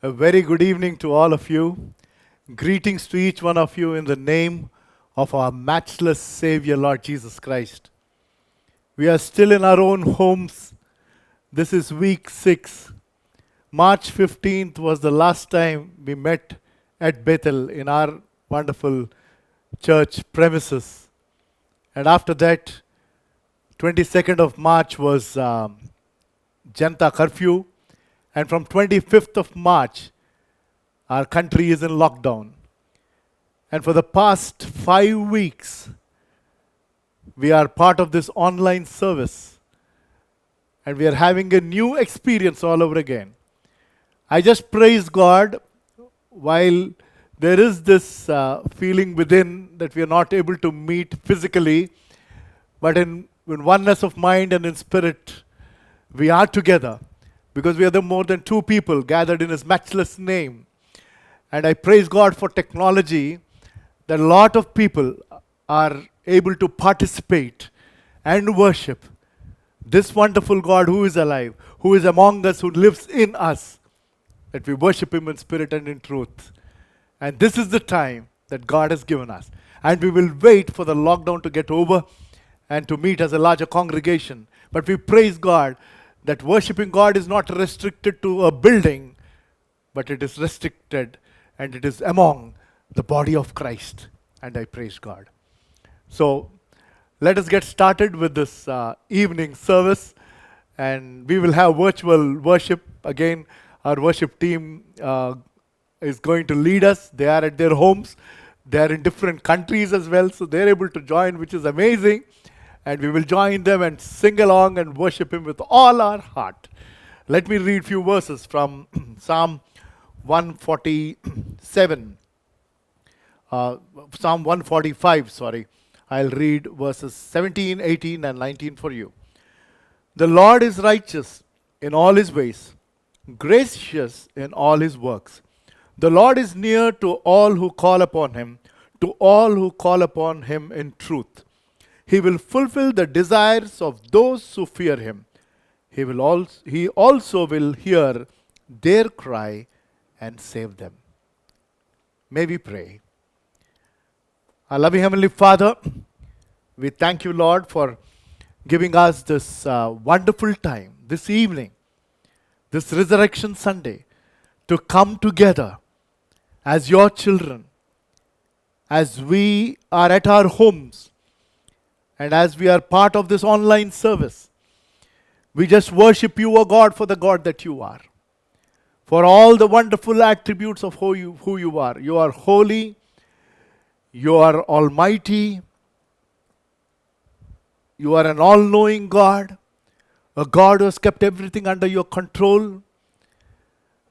A very good evening to all of you. Greetings to each one of you in the name of our matchless Savior, Lord Jesus Christ. We are still in our own homes. This is week 6. March 15th was the last time we met at Bethel in our wonderful church premises. And after that, 22nd of March was Janta curfew. And from 25th of March, our country is in lockdown. And for the past 5 weeks, we are part of this online service. And we are having a new experience all over again. I just praise God while there is this feeling within that we are not able to meet physically, but in oneness of mind and in spirit, we are together because we are the more than two people gathered in His matchless name. And I praise God for technology that a lot of people are able to participate and worship this wonderful God who is alive, who is among us, who lives in us, that we worship Him in spirit and in truth. And this is the time that God has given us. And we will wait for the lockdown to get over and to meet as a larger congregation. But we praise God that worshiping God is not restricted to a building, but it is restricted and it is among the body of Christ. And I praise God. So let us get started with this evening service. And we will have virtual worship. Again, our worship team is going to lead us. They are at their homes. They are in different countries as well. So they're able to join, which is amazing. And we will join them and sing along and worship Him with all our heart. Let me read a few verses from Psalm 147. Psalm 145, sorry. I'll read verses 17, 18, and 19 for you. The Lord is righteous in all His ways, gracious in all His works. The Lord is near to all who call upon Him, to all who call upon Him in truth. He will fulfill the desires of those who fear Him. He also will hear their cry and save them. May we pray. Our loving Heavenly Father, we thank you, Lord, for giving us this wonderful time, this evening, this Resurrection Sunday, to come together as your children, as we are at our homes, and as we are part of this online service. We just worship you, O God, for the God that you are, for all the wonderful attributes of who you are. You are holy, you are almighty, you are an all-knowing God, a God who has kept everything under your control.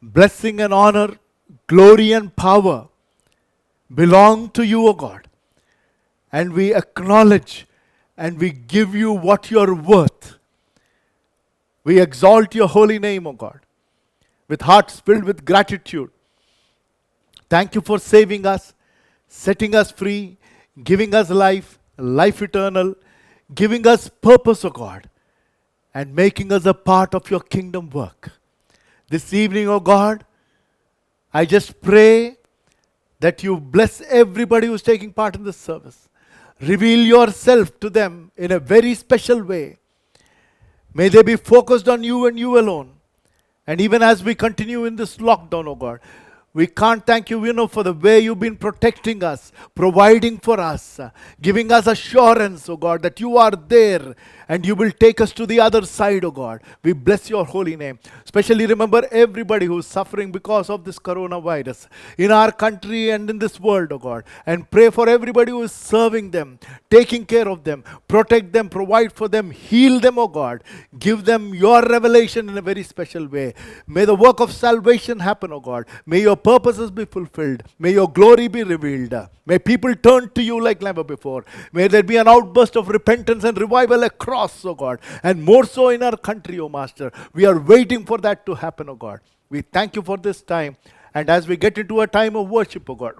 Blessing and honor, glory and power belong to you, O God. And we acknowledge and we give you what you're worth. We exalt your holy name, O God, with hearts filled with gratitude. Thank you for saving us, setting us free, giving us life, life eternal, giving us purpose, O God, and making us a part of your kingdom work. This evening, O God, I just pray that you bless everybody who's taking part in this service. Reveal yourself to them in a very special way. May they be focused on you and you alone. And even as we continue in this lockdown, oh God, we can't thank you, for the way you've been protecting us, providing for us, giving us assurance, oh God, that you are there and you will take us to the other side, oh God. We bless your holy name. Especially remember everybody who is suffering because of this coronavirus in our country and in this world, oh God. And pray for everybody who is serving them, taking care of them, protect them, provide for them, heal them, oh God. Give them your revelation in a very special way. May the work of salvation happen, oh God. May your purposes be fulfilled. May your glory be revealed. May people turn to you like never before. May there be an outburst of repentance and revival across, oh God. And more so in our country, oh Master. We are waiting for that to happen, oh God. We thank you for this time. And as we get into a time of worship, oh God,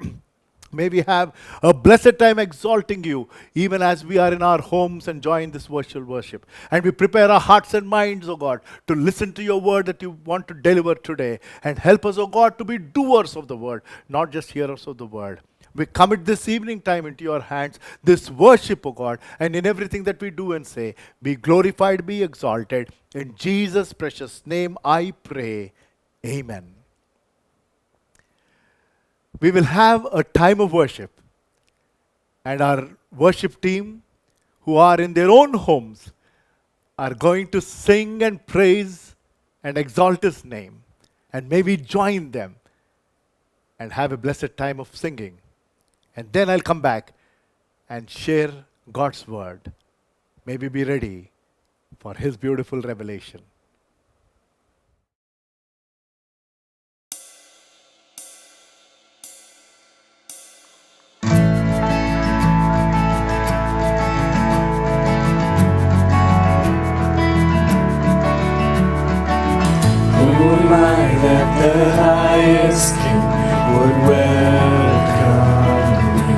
May we have a blessed time exalting you, even as we are in our homes enjoying this virtual worship. And we prepare our hearts and minds, O God, to listen to your word that you want to deliver today. And help us, O God, to be doers of the word, not just hearers of the word. We commit this evening time into your hands, this worship, O God, and in everything that we do and say, be glorified, be exalted. In Jesus' precious name I pray. Amen. We will have a time of worship, and our worship team, who are in their own homes, are going to sing and praise and exalt His name. And may we join them and have a blessed time of singing. And then I'll come back and share God's word. May we be ready for His beautiful revelation. That the highest King would welcome me.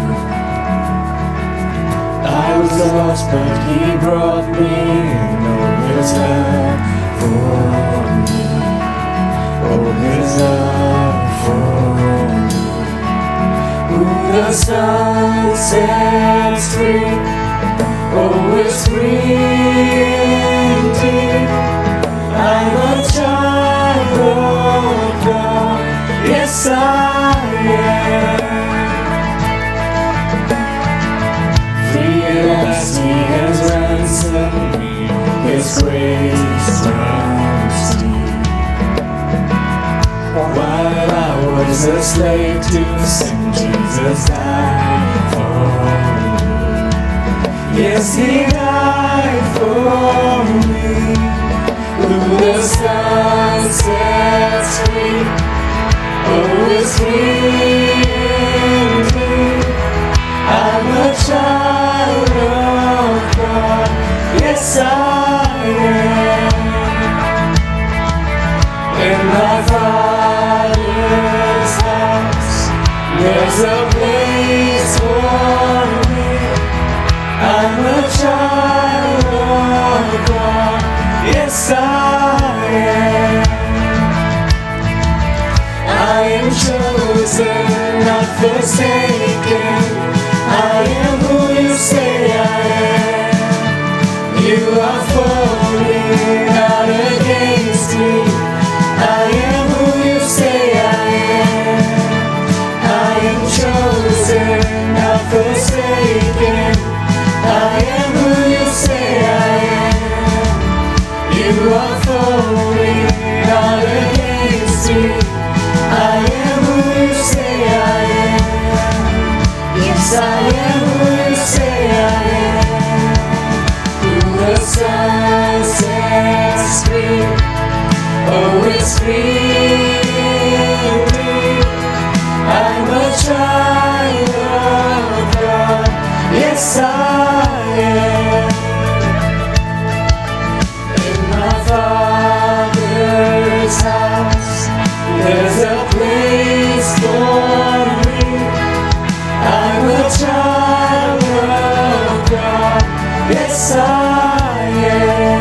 I was lost, but He brought me in. Oh, His love for me. Oh, His love for me. Who the Son sets free, oh, is free indeed. I'm a child of God, yes I am. Free at last He has ransomed me, His grace surrounds me. While I was a slave to sin, Jesus died for me. Yes, He died for me. Who the Son sets free, oh, is free indeed. I'm a child of God, yes I am. In my Father's house, there's a place for me. I'm a child of God, yes I am. I am chosen, not forsaken. I am who you say I am. You are for me, not against me. I am who you say I am. I am chosen, not forsaken. I am who you say I am. You are for me, not against me. I am who you say I am. Yes, I am who you say I am. Who the Son sets free, oh, it's free indeed. I'm a child of God, yes I am. Father's house, there's a place for me. I'm a child of God, yes I am.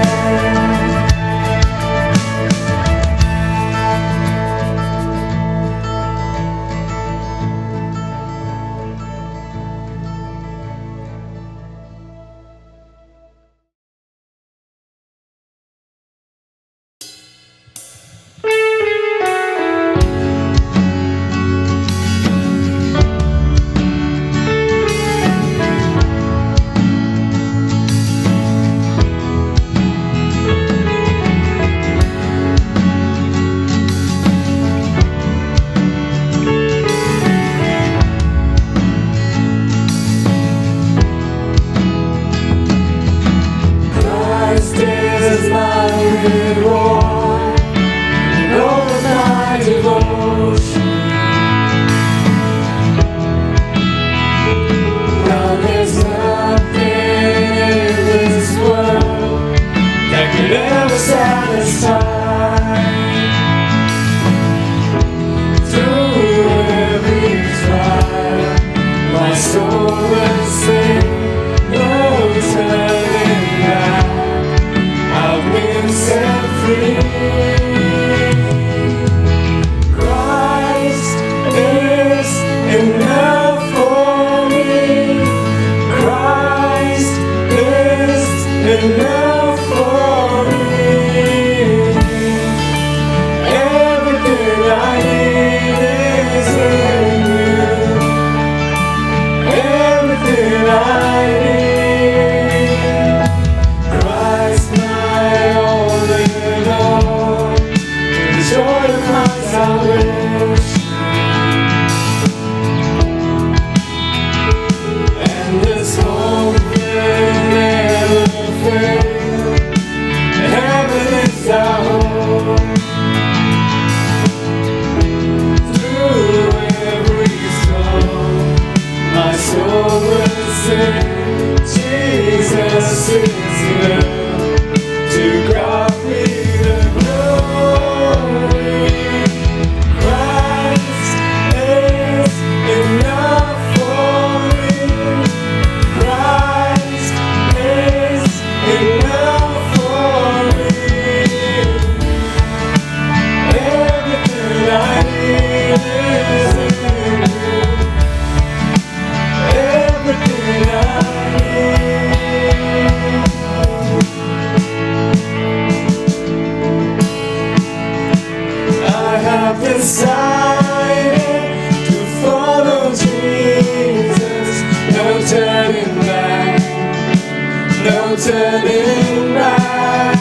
decided to follow Jesus. No turning back, no turning back.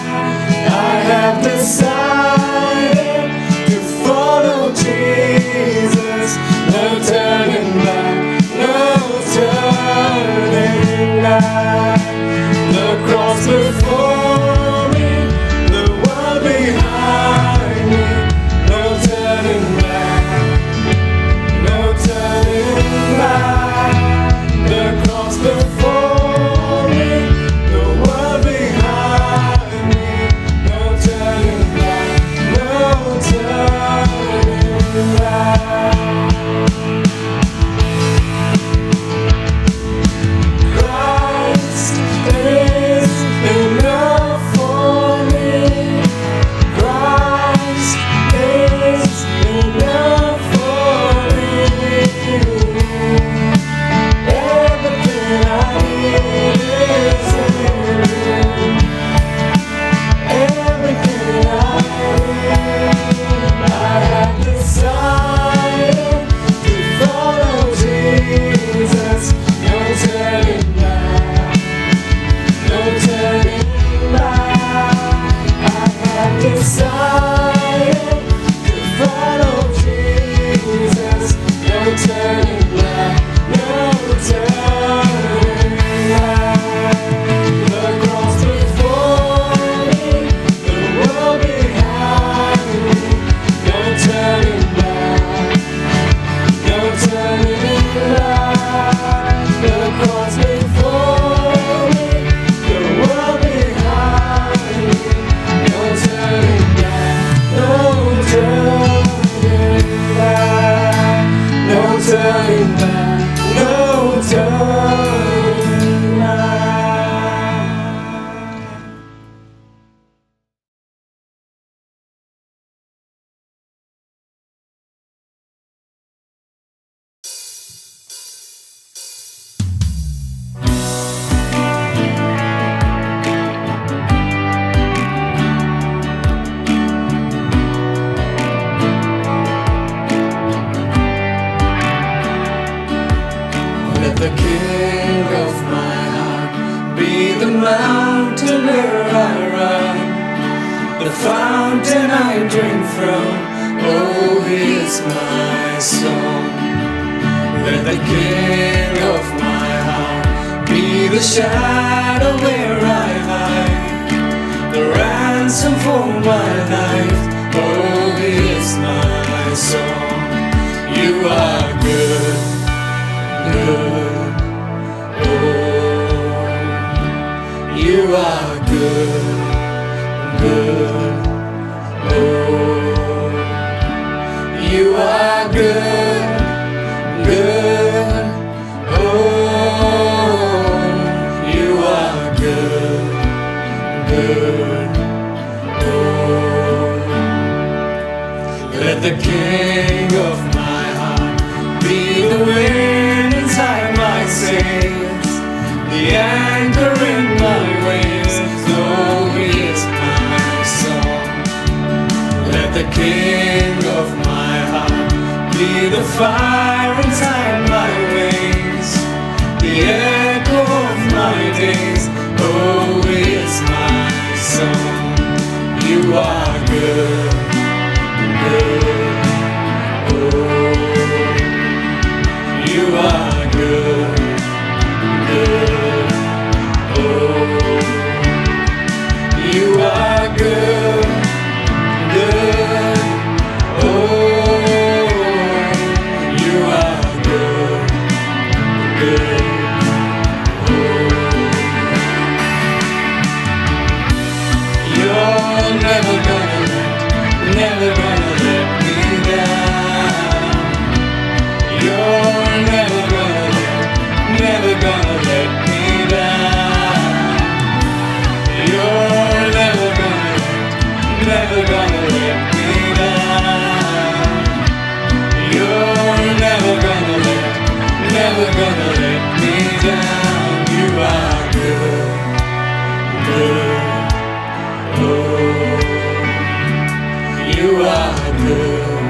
I have decided to follow Jesus. No turning back, no turning back. The cross before me, the world behind me. No turning back, no turning back. The cross before me, the world behind me. No turning back, no turning back. Christ is enough for me. Christ is enough for me. Everything I need is in Him. Everything I need. I have decided to follow Jesus. No turning back, no turning back. I have decided to follow Jesus. No turning back, no turning back. The cross before me, the world behind me. No turning back, no turning back. The cross before me, the world behind me. No turning back, no turning back. No turning back, no turning back. Let the King of my heart be the mountain where I run, the fountain I drink from. Oh, He is my song. Let the King of my heart be the shadow where I hide, the ransom for my life. Oh, He is my song. You are good, good. Oh, you are good, good. Oh, you are good, good. Oh, you are good, good. Oh, let the King of my heart be the wind inside my sails, the anchor in my waves. Oh, He is my song. Let the King of my heart be the fire inside my veins, the echo of my days. Oh, He is my song. You are good, good. Oh, you are good, good. Oh, you are good, good. Oh, you are good, good. You're never gonna let me down. You're never gonna let me down. You're never gonna let me down. You're never gonna let me down. You are good, good. Oh, you are good,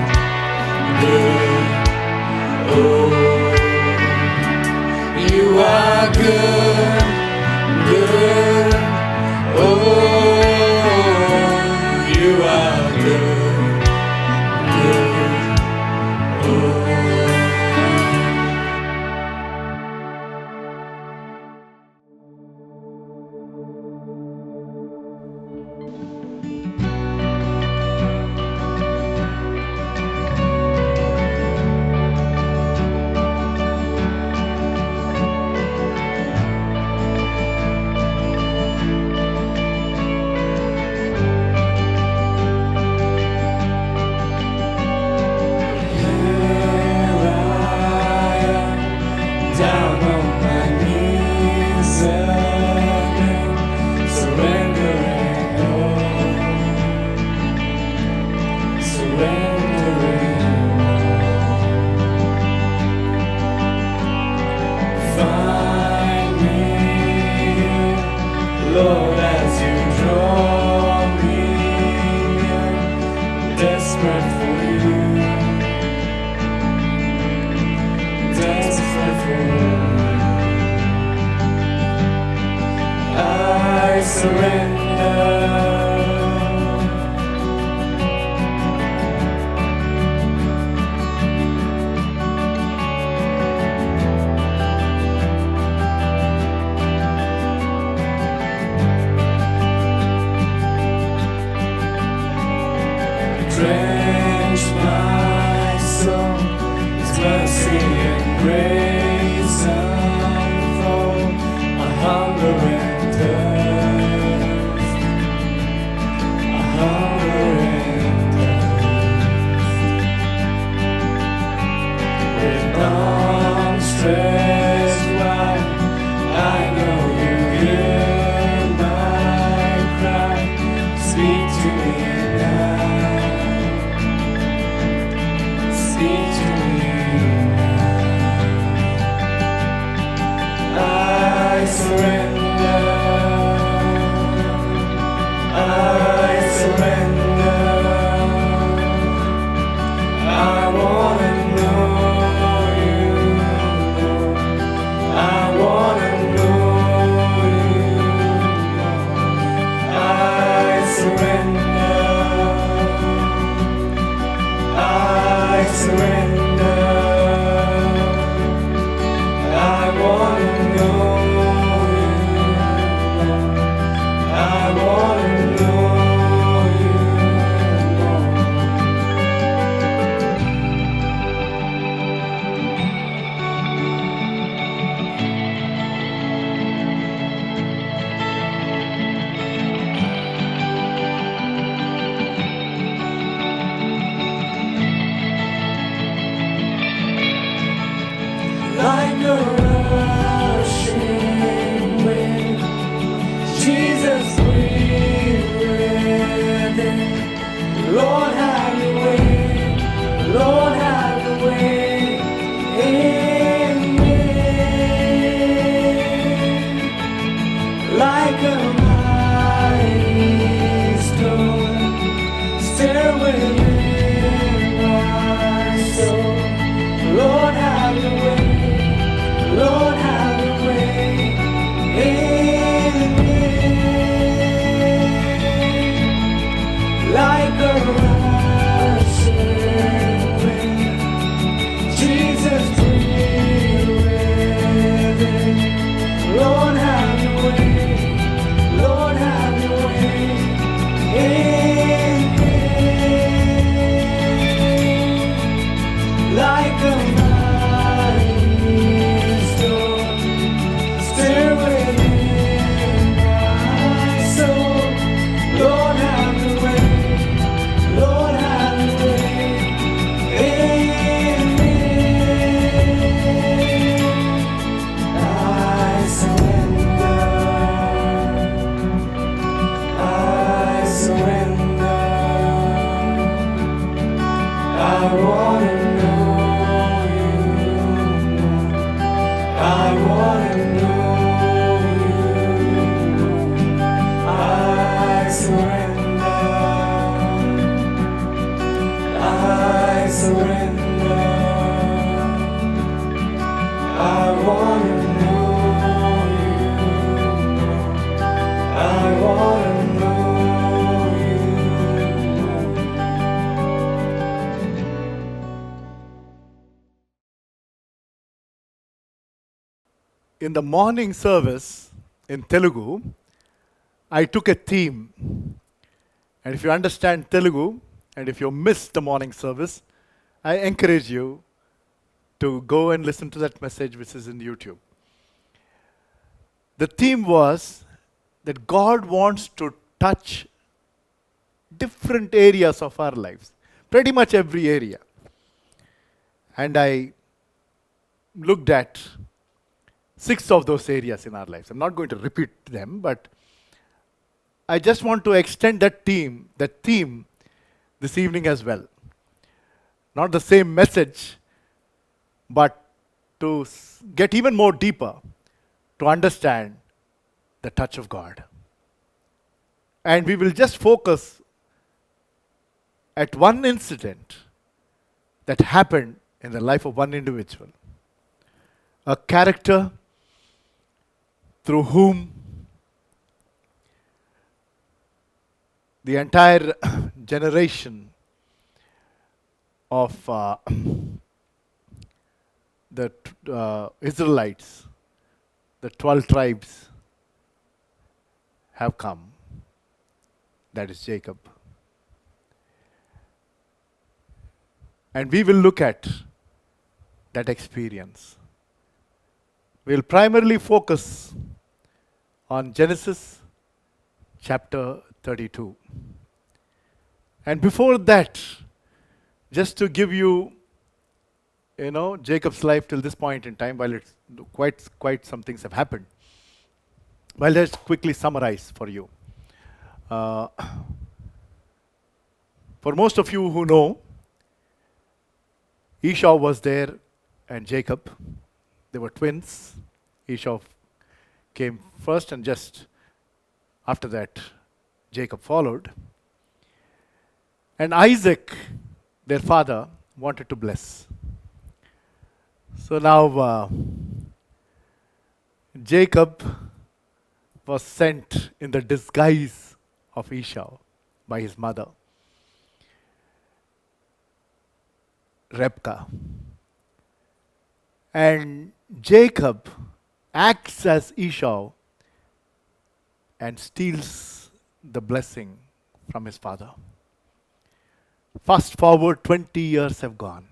surrender. I want to know you, Lord. I want to know you, Lord. Like a rushing wind, Jesus, breathe within. Lord, have your way. Lord, have your way in me. Like a mighty storm, stir within my soul. Lord, have your way. Lord, have your way in me. Like a rushing wind, Jesus, breathe within. Lord, have your way. Lord, have your way in me. Like a mighty storm, stir within my soul. Lord, have your way. Lord, have your way in me. I surrender. I surrender. I want to know you, Lord. I want to know you, Lord. I surrender. I surrender. I want to know you, Lord. I want to know you, Lord. In the morning service in Telugu, I took a theme. And if you understand Telugu, and if you missed the morning service, I encourage you to go and listen to that message which is in YouTube. The theme was that God wants to touch different areas of our lives, pretty much every area. And I looked at 6 of those areas in our lives. I'm not going to repeat them, but I just want to extend that theme this evening as well. Not the same message, but to get even more deeper to understand the touch of God. And we will just focus at one incident that happened in the life of one individual. A character through whom the entire generation of the Israelites, the 12 tribes, have come. That is Jacob. And we will look at that experience. We'll primarily focus on Genesis chapter 32. And before that, just to give you, Jacob's life till this point in time, while it's quite some things have happened. Well, let's quickly summarize for you. For most of you who know, Esau was there and Jacob. They were twins. Esau came first, and just after that, Jacob followed. And Isaac, their father, wanted to bless. So now Jacob was sent in the disguise of Esau by his mother. Rebekah. And Jacob acts as Esau and steals the blessing from his father. Fast forward 20 years have gone.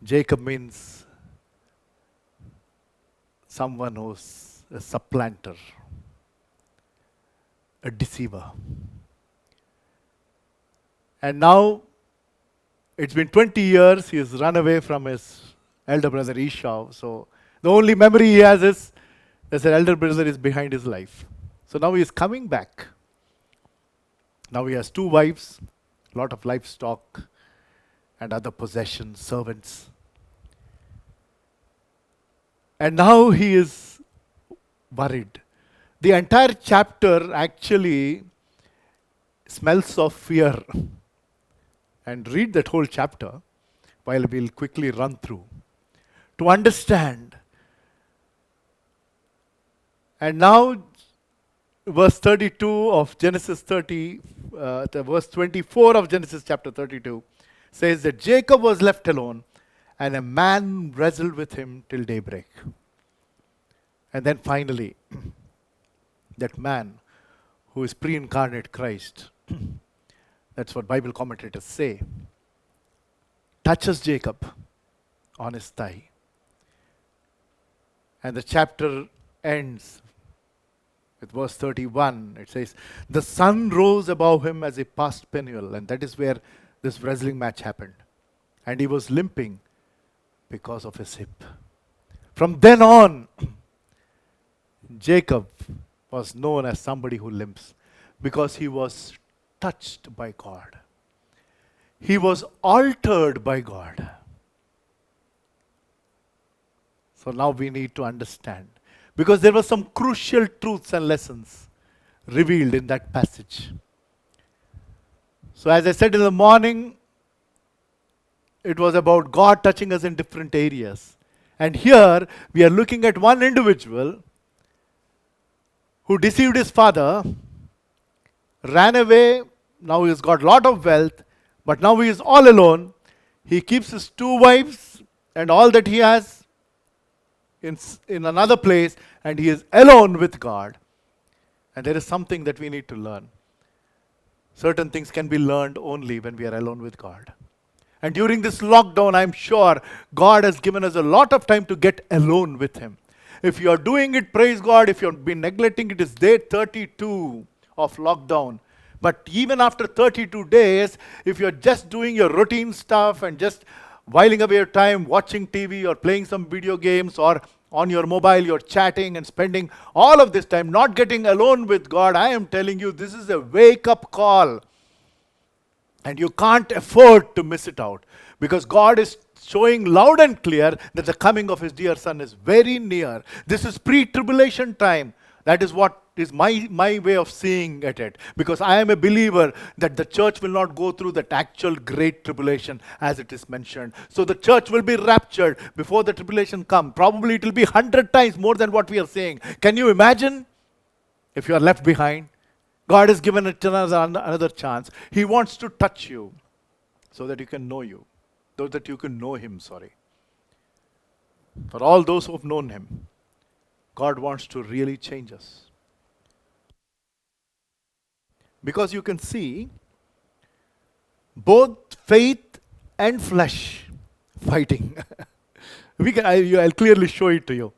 Jacob means someone who's a supplanter, a deceiver. And now it's been 20 years, he has run away from his elder brother Esau. So the only memory he has is his elder brother is behind his life. So now he is coming back. Now he has 2 wives, a lot of livestock, and other possessions, servants. And now he is worried. The entire chapter actually smells of fear. And read that whole chapter while we'll quickly run through to understand. And now, verse 32 of Genesis 30, verse 24 of Genesis chapter 32 says that Jacob was left alone and a man wrestled with him till daybreak. And then finally, that man who is pre-incarnate Christ, that's what Bible commentators say, touches Jacob on his thigh. And the chapter ends with verse 31. It says, the sun rose above him as he passed Peniel. And that is where this wrestling match happened. And he was limping because of his hip. From then on, Jacob was known as somebody who limps because he was touched by God. He was altered by God. So now we need to understand, because there were some crucial truths and lessons revealed in that passage. So as I said in the morning, it was about God touching us in different areas. And here we are looking at one individual who deceived his father, ran away. Now he has got a lot of wealth, but now he is all alone. He keeps his 2 wives and all that he has in another place, and he is alone with God. And there is something that we need to learn. Certain things can be learned only when we are alone with God. And during this lockdown, I'm sure God has given us a lot of time to get alone with Him. If you are doing it, praise God. If you've been neglecting it, it's day 32 of lockdown. But even after 32 days, if you're just doing your routine stuff and just whiling away your time watching TV or playing some video games, or on your mobile you're chatting and spending all of this time not getting alone with God, I am telling you, this is a wake-up call. And you can't afford to miss it out, because God is showing loud and clear that the coming of His dear Son is very near. This is pre-tribulation time. That is what is my way of seeing at it. Because I am a believer that the church will not go through that actual great tribulation as it is mentioned. So the church will be raptured before the tribulation comes. Probably it will be 100 times more than what we are saying. Can you imagine if you are left behind? God has given it another chance. He wants to touch you so that you can know you. So that you can know Him, For all those who have known Him, God wants to really change us. Because you can see both faith and flesh fighting. I'll clearly show it to you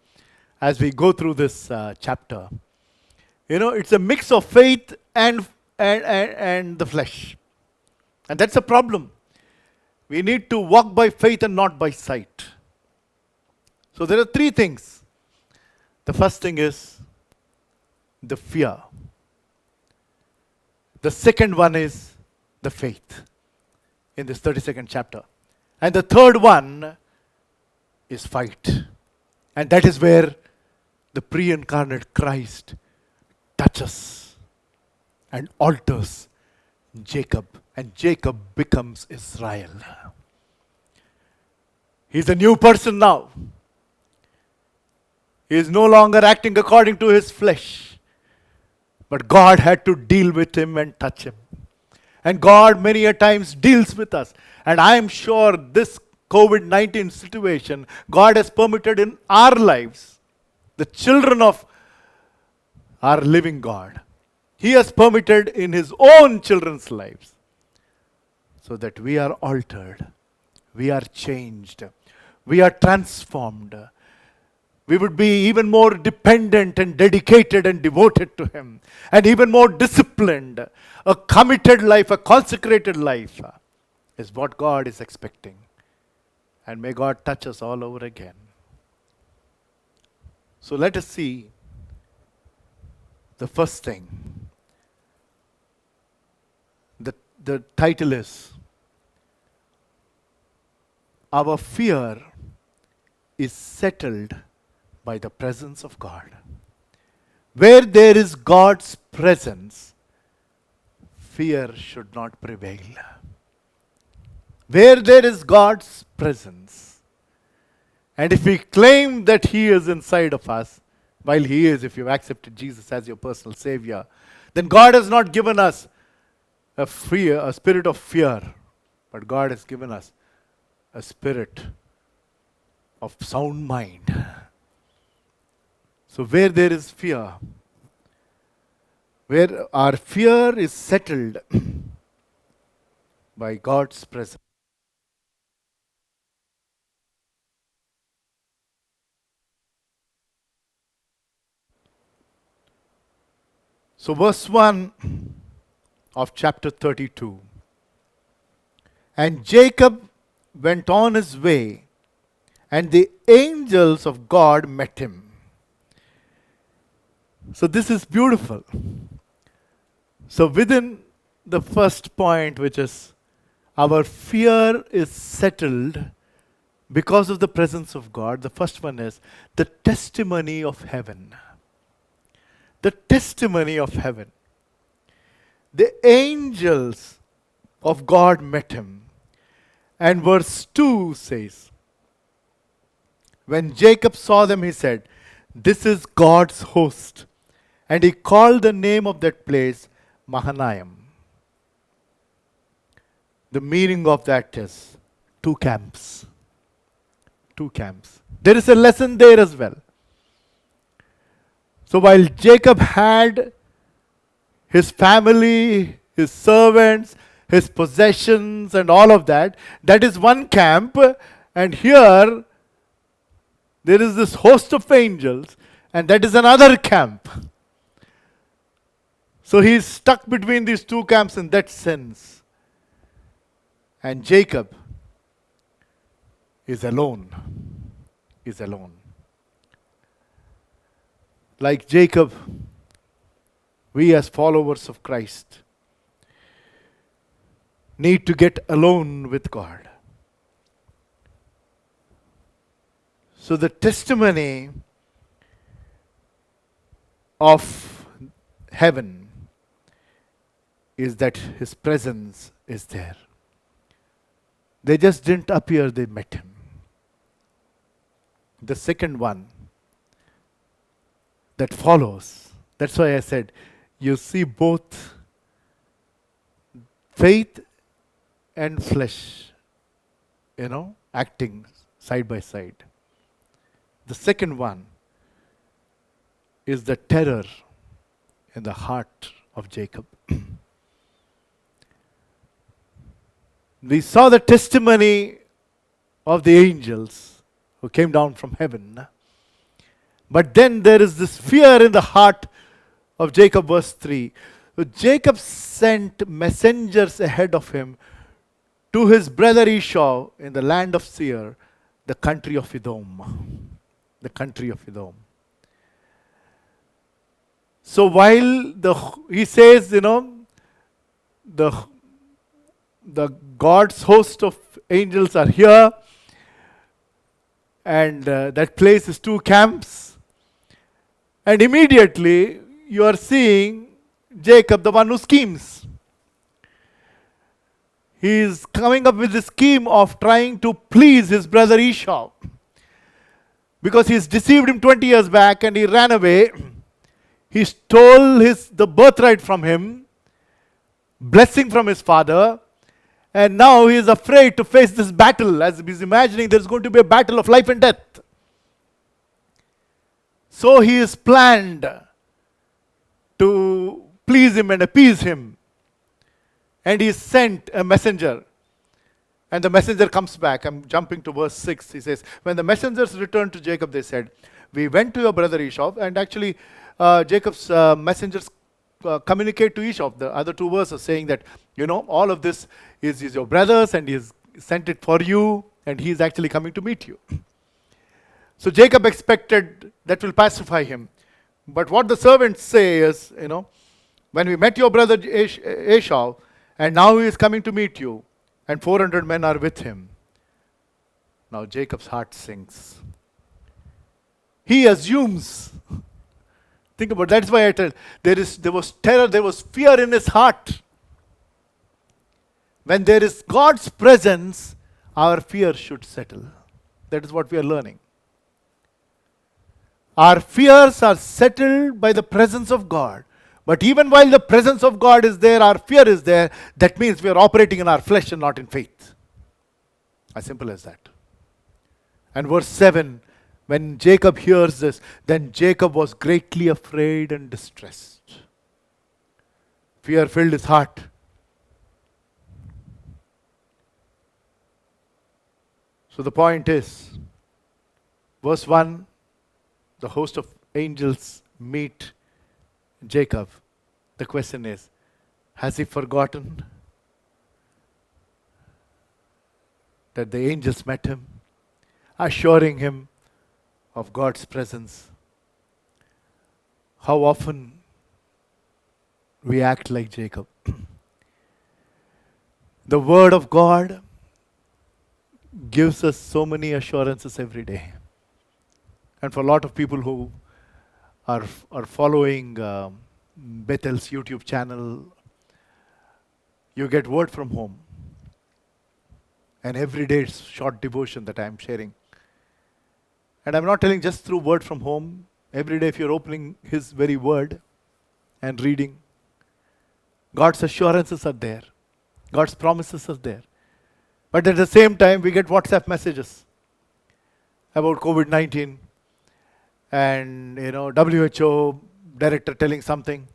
as we go through this chapter. You know, it's a mix of faith and the flesh. And that's a problem. We need to walk by faith and not by sight. So there are 3 things. The first thing is the fear. The second one is the faith in this 32nd chapter. And the third one is fight. And that is where the pre-incarnate Christ touches and alters Jacob. And Jacob becomes Israel. He's a new person now. He is no longer acting according to his flesh. But God had to deal with him and touch him. And God many a times deals with us. And I am sure this COVID-19 situation, God has permitted in our lives, the children of our living God. He has permitted in His own children's lives so that we are altered, we are changed, we are transformed. We would be even more dependent and dedicated and devoted to Him, and even more disciplined. A committed life, a consecrated life is what God is expecting. And may God touch us all over again. So let us see the first thing. The title is, Our Fear is Settled by the Presence of God. Where there is God's presence, fear should not prevail. Where there is God's presence, and if we claim that He is inside of us, while He is, if you've accepted Jesus as your personal Savior, then God has not given us a spirit of fear, but God has given us a spirit of sound mind. So where there is fear, where our fear is settled by God's presence. So verse 1 of chapter 32. And Jacob went on his way, and the angels of God met him. So this is beautiful. So within the first point, which is our fear is settled because of the presence of God, the first one is the testimony of heaven. The testimony of heaven. The angels of God met him. And verse 2 says, when Jacob saw them, he said, this is God's host. And he called the name of that place Mahanaim. The meaning of that is two camps. Two camps. There is a lesson there as well. So while Jacob had his family, his servants, his possessions and all of that, that is one camp. And here there is this host of angels, and that is another camp. So he is stuck between these two camps in that sense. And Jacob is alone. Is alone. Like Jacob, we as followers of Christ need to get alone with God. So the testimony of heaven is that His presence is there. They just didn't appear, they met Him. The second one that follows, that's why I said, you see both faith and flesh, acting side by side. The second one is the terror in the heart of Jacob. We saw the testimony of the angels who came down from heaven. But then there is this fear in the heart of Jacob, verse 3. So Jacob sent messengers ahead of him to his brother Esau in the land of Seir, the country of Edom. The country of Edom. So while he says, the God's host of angels are here, and that place is two camps, and immediately you are seeing Jacob, the one who schemes. He is coming up with the scheme of trying to please his brother Esau, because he's deceived him 20 years back and he ran away. He stole the birthright from him. blessing from his father, and now he is afraid to face this battle, as he's imagining there's going to be a battle of life and death. So he is planned to please him and appease him. And he sent a messenger. And the messenger comes back. I'm jumping to verse 6. He says, when the messengers returned to Jacob, they said, we went to your brother Esau. And actually, Jacob's messengers communicate to Esau. The other two verses saying that, all of this is your brother's and he has sent it for you. And he is actually coming to meet you. So Jacob expected that will pacify him. But what the servants say is, when we met your brother Esau, and now he is coming to meet you, and 400 men are with him. Now Jacob's heart sinks. He assumes. Think about it. That's why I tell there was terror, there was fear in his heart. When there is God's presence, our fear should settle. That is what we are learning. Our fears are settled by the presence of God. But even while the presence of God is there, our fear is there. That means we are operating in our flesh and not in faith. As simple as that. And verse 7, when Jacob hears this, then Jacob was greatly afraid and distressed. Fear filled his heart. So the point is, verse 1, the host of angels meet Jacob. The question is, has he forgotten that the angels met him, assuring him of God's presence? How often we act like Jacob. The Word of God gives us so many assurances every day. And for a lot of people who are following Bethel's YouTube channel, you get word from home. And every day it's short devotion that I'm sharing. And I'm not telling just through word from home. Every day if you're opening His very word and reading, God's assurances are there. God's promises are there. But at the same time, we get WhatsApp messages about COVID-19 and WHO director telling something,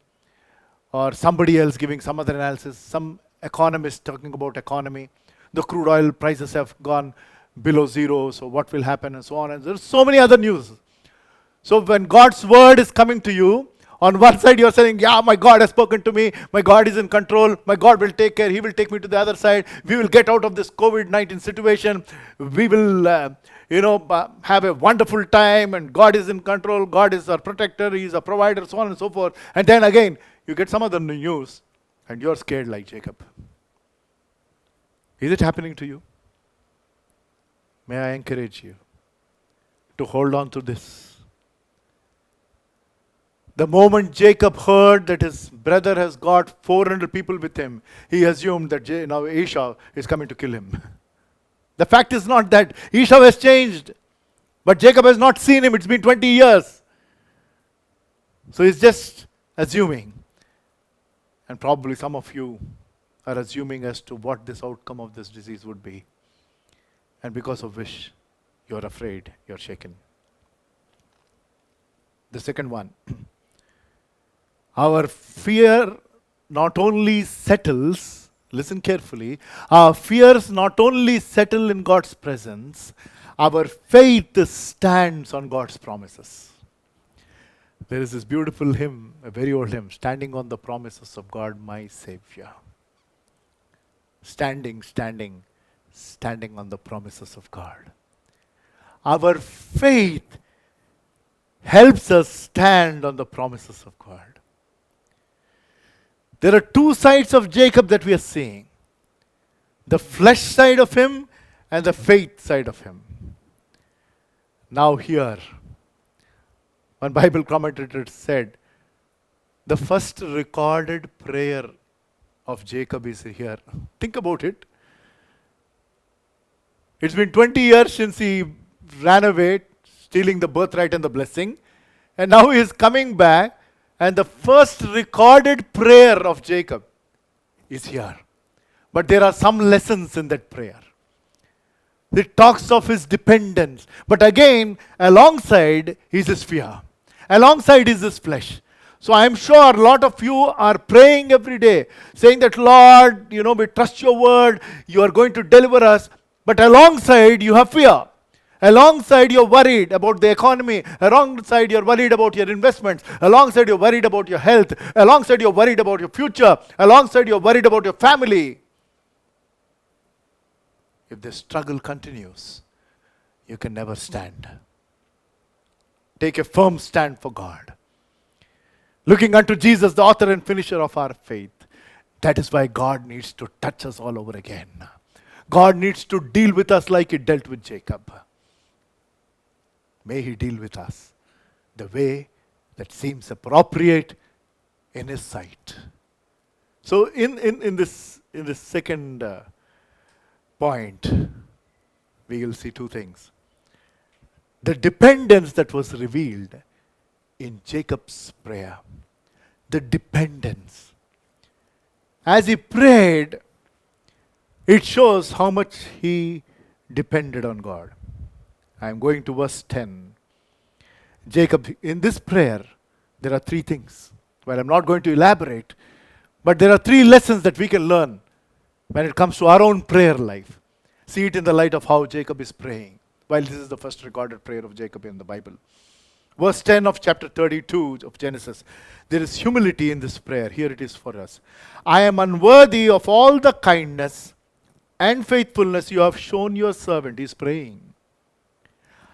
or somebody else giving some other analysis, some economist talking about economy. The crude oil prices have gone below zero, so what will happen, and so on. And there's so many other news. So when God's word is coming to you, on one side you're saying, yeah, my God has spoken to me, my God is in control, my God will take care, He will take me to the other side, we will get out of this COVID-19 situation, we will have a wonderful time, and God is in control, God is our protector, He is a provider, so on and so forth. And then again, you get some other news, and you're scared like Jacob. Is it happening to you? May I encourage you to hold on to this. The moment Jacob heard that his brother has got 400 people with him, he assumed that now Esau is coming to kill him. The fact is not that. Esau has changed. But Jacob has not seen him. It's been 20 years. So he's just assuming. And probably some of you are assuming as to what this outcome of this disease would be. And because of which you're afraid, you're shaken. The second one. Our fear not only settles, listen carefully, our fears not only settle in God's presence, our faith stands on God's promises. There is this beautiful hymn, a very old hymn, standing on the promises of God, my Savior. Standing on the promises of God. Our faith helps us stand on the promises of God. There are two sides of Jacob that we are seeing. The flesh side of him and the faith side of him. Now here, one Bible commentator said, the first recorded prayer of Jacob is here. Think about it. It's been 20 years since he ran away, stealing the birthright and the blessing. And now he is coming back. And the first recorded prayer of Jacob is here. But there are some lessons in that prayer. It talks of his dependence. But again, alongside is his fear. Alongside is his flesh. So I'm sure a lot of you are praying every day, saying that, Lord, we trust your word, you are going to deliver us. But alongside you have fear. Alongside you're worried about the economy. Alongside you're worried about your investments. Alongside you're worried about your health. Alongside you're worried about your future. Alongside you're worried about your family. If the struggle continues, you can never stand. Take a firm stand for God. Looking unto Jesus, the author and finisher of our faith. That is why God needs to touch us all over again. God needs to deal with us like he dealt with Jacob. May he deal with us the way that seems appropriate in his sight. So in this second point, we will see two things. The dependence that was revealed in Jacob's prayer. The dependence. As he prayed, it shows how much he depended on God. I am going to verse 10. Jacob, in this prayer, there are three things. Well, I'm not going to elaborate, but there are three lessons that we can learn when it comes to our own prayer life. See it in the light of how Jacob is praying. While this is the first recorded prayer of Jacob in the Bible. Verse 10 of chapter 32 of Genesis. There is humility in this prayer. Here it is for us. I am unworthy of all the kindness and faithfulness you have shown your servant. He is praying.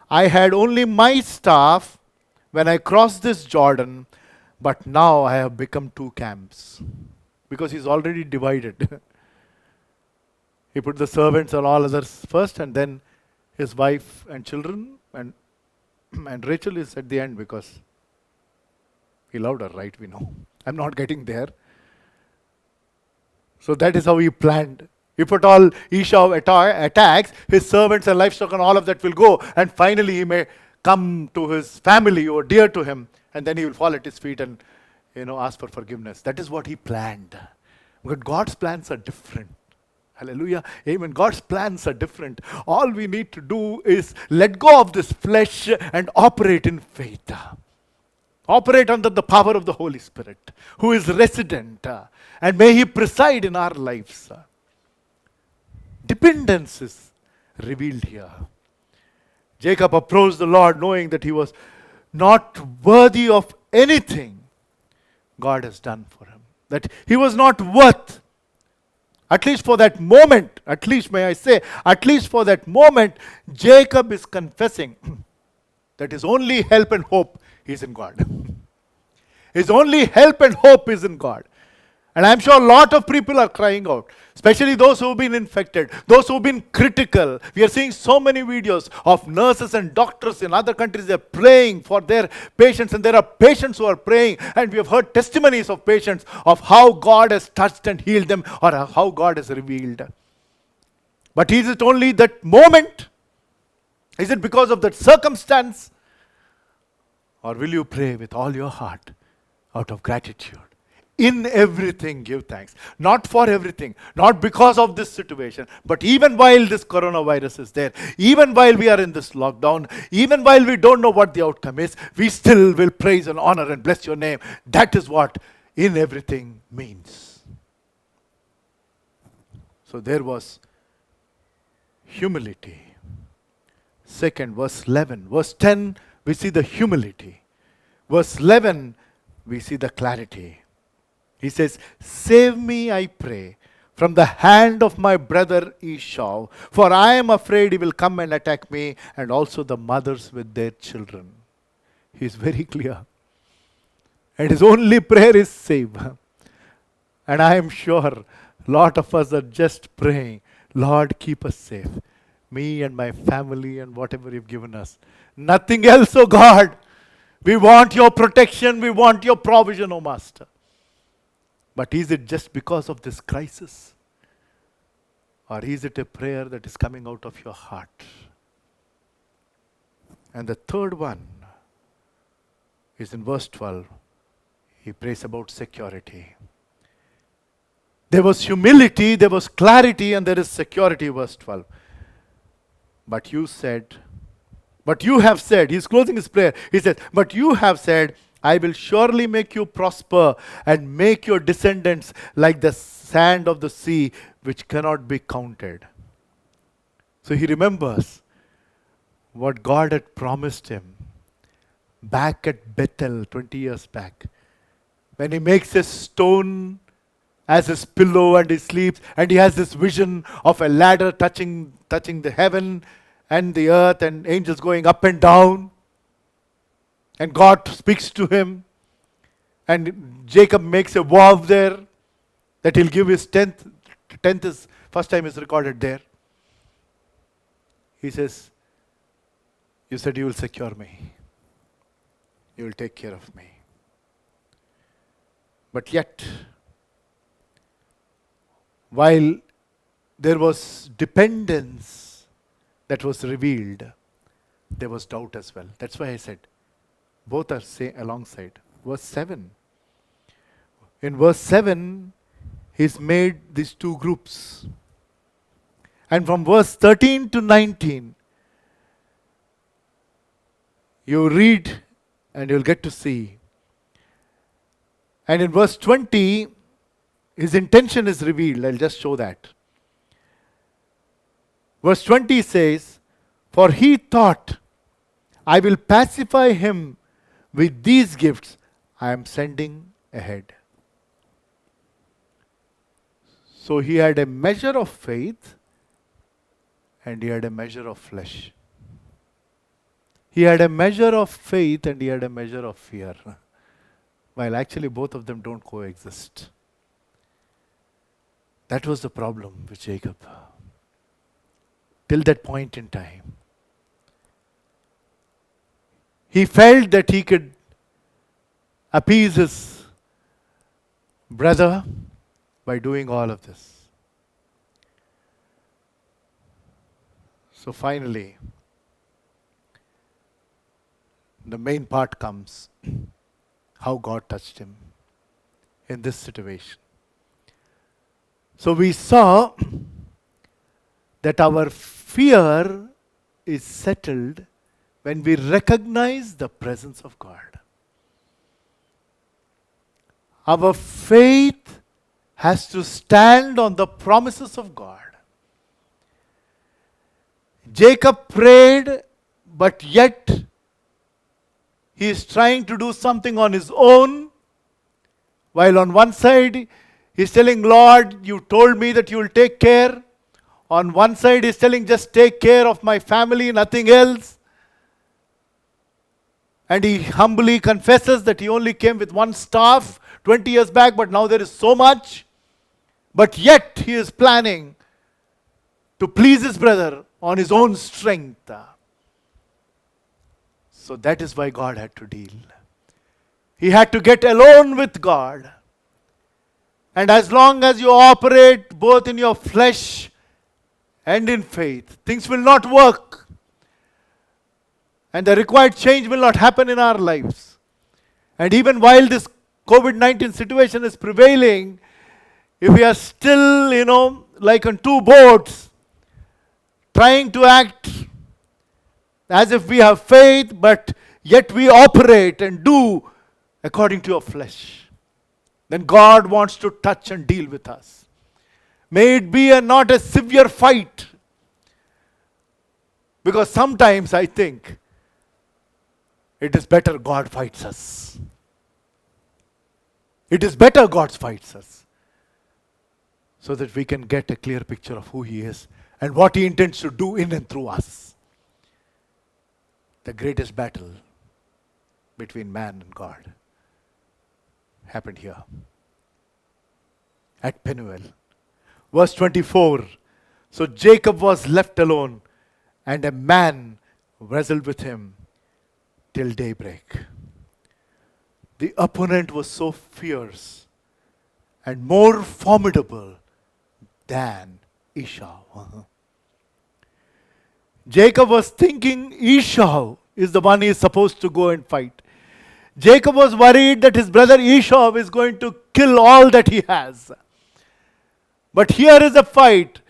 I had only my staff when I crossed this Jordan, but now I have become two camps. Because he's already divided. He put the servants and all others first, and then his wife and children, and Rachel is at the end because he loved her, right? We know. I'm not getting there. So that is how he planned. If at all Esau attacks, his servants and livestock and all of that will go. And finally he may come to his family who are dear to him. And then he will fall at his feet and ask for forgiveness. That is what he planned. But God's plans are different. Hallelujah. Amen. God's plans are different. All we need to do is let go of this flesh and operate in faith. Operate under the power of the Holy Spirit, who is resident. And may he preside in our lives. Dependence is revealed here. Jacob approached the Lord knowing that he was not worthy of anything God has done for him. That he was not worth. At least for that moment, at least for that moment, Jacob is confessing that his only help and hope is in God. His only help and hope is in God. And I'm sure a lot of people are crying out, especially those who have been infected, those who have been critical. We are seeing so many videos of nurses and doctors in other countries. They're praying for their patients, and there are patients who are praying. And we have heard testimonies of patients of how God has touched and healed them, or how God has revealed. But is it only that moment? Is it because of that circumstance? Or will you pray with all your heart out of gratitude? In everything give thanks. Not for everything, not because of this situation, but even while this coronavirus is there, even while we are in this lockdown, even while we don't know what the outcome is, we still will praise and honor and bless your name. That is what in everything means. So there was humility. Second, verse 11. Verse 10, we see the humility. Verse 11, we see the clarity. He says, save me, I pray, from the hand of my brother Esau, for I am afraid he will come and attack me, and also the mothers with their children. He is very clear. And his only prayer is save. And I am sure a lot of us are just praying, Lord, keep us safe. Me and my family and whatever you've given us. Nothing else, oh God. We want your protection. We want your provision, oh Master. But is it just because of this crisis? Or is it a prayer that is coming out of your heart? And the third one is in verse 12. He prays about security. There was humility, there was clarity, and there is security, verse 12. But you said, but you have said, he's closing his prayer. He says, but you have said, I will surely make you prosper and make your descendants like the sand of the sea, which cannot be counted. So he remembers what God had promised him back at Bethel 20 years back, when he makes a stone as his pillow and he sleeps, and he has this vision of a ladder touching the heaven and the earth, and angels going up and down, and God speaks to him, and Jacob makes a vow there that he'll give his tenth. Tenth is first time is recorded there. He says, you said you will secure me, you will take care of me. But yet, while there was dependence that was revealed, there was doubt as well. That's why I said, both are alongside. Verse 7. In verse 7, he's made these two groups. And from verse 13 to 19, you read and you'll get to see. And in verse 20, his intention is revealed. I'll just show that. Verse 20 says, for he thought, I will pacify him with these gifts I am sending ahead. So he had a measure of faith and he had a measure of flesh. He had a measure of faith and he had a measure of fear. While actually both of them don't coexist. That was the problem with Jacob. Till that point in time. He felt that he could appease his brother by doing all of this. So finally, the main part comes, how God touched him in this situation. So we saw that our fear is settled when we recognize the presence of God. Our faith has to stand on the promises of God. Jacob prayed, but yet he is trying to do something on his own, while on one side he is telling, Lord, you told me that you will take care. On one side he is telling, just take care of my family, nothing else. And he humbly confesses that he only came with one staff 20 years back, but now there is so much. But yet he is planning to please his brother on his own strength. So that is why God had to deal. He had to get alone with God. And as long as you operate both in your flesh and in faith, things will not work. And the required change will not happen in our lives. And even while this COVID-19 situation is prevailing, if we are still, like on two boats, trying to act as if we have faith, but yet we operate and do according to your flesh, then God wants to touch and deal with us. May it be not a severe fight. Because sometimes I think it is better God fights us. It is better God fights us. So that we can get a clear picture of who He is and what He intends to do in and through us. The greatest battle between man and God happened here at Penuel. Verse 24. So Jacob was left alone, and a man wrestled with him till daybreak. The opponent was so fierce and more formidable than Esau. Jacob was thinking Esau is the one he is supposed to go and fight. Jacob was worried that his brother Esau is going to kill all that he has. But here is a fight,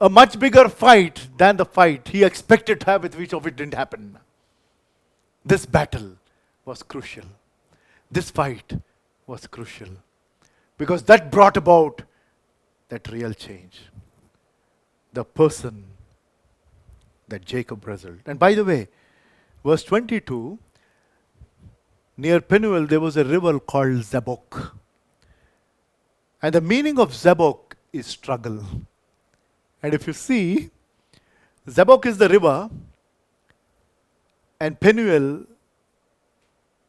a much bigger fight than the fight he expected to have, with which of it didn't happen. This battle was crucial. This fight was crucial. Because that brought about that real change. The person that Jacob wrestled. And by the way, verse 22, near Penuel there was a river called Zabbok. And the meaning of Zabbok is struggle. And if you see, Zabbok is the river, and Penuel,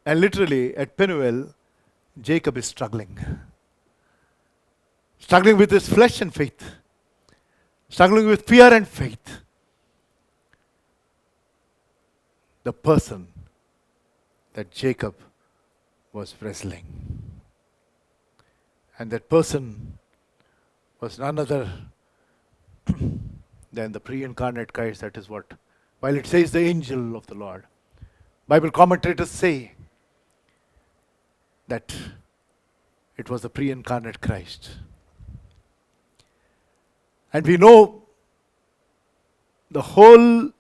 and literally at Penuel, Jacob is struggling. Struggling with his flesh and faith. Struggling with fear and faith. The person that Jacob was wrestling. And that person was none other than the pre-incarnate Christ. That is what, while it says the angel of the Lord, Bible commentators say that it was the pre-incarnate Christ. And we know the whole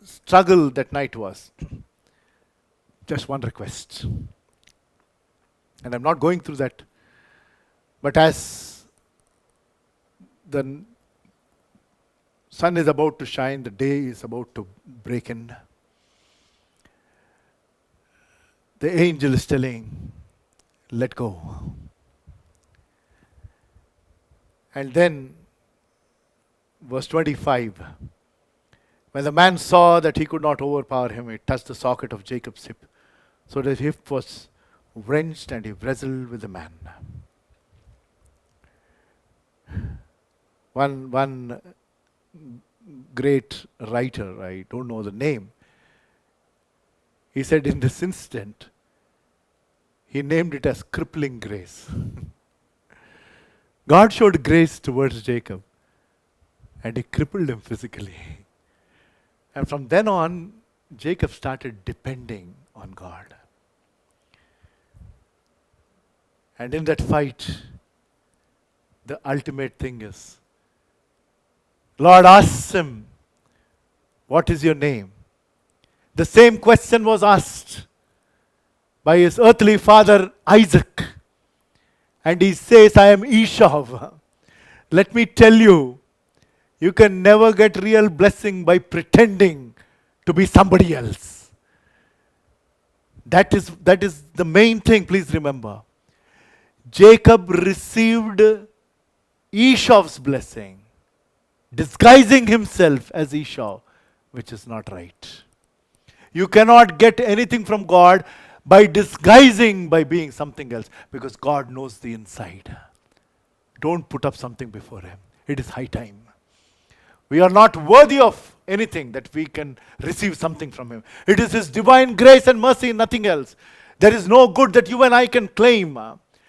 struggle that night was just one request. And I'm not going through that. But as the sun is about to shine, the day is about to break in, the angel is telling, let go. And then, verse 25, when the man saw that he could not overpower him, he touched the socket of Jacob's hip, so that his hip was wrenched and he wrestled with the man. One great writer, I don't know the name, he said in this instant, he named it as crippling grace. God showed grace towards Jacob and he crippled him physically. And from then on, Jacob started depending on God. And in that fight, the ultimate thing is, Lord asks him, what is your name? The same question was asked by his earthly father Isaac. And he says, I am Esau. Let me tell you, you can never get real blessing by pretending to be somebody else. That is the main thing, please remember. Jacob received Esau's blessing, disguising himself as Esau, which is not right. You cannot get anything from God by disguising, by being something else, because God knows the inside. Don't put up something before him. It is high time. We are not worthy of anything that we can receive something from him. It is his divine grace and mercy, nothing else. There is no good that you and I can claim.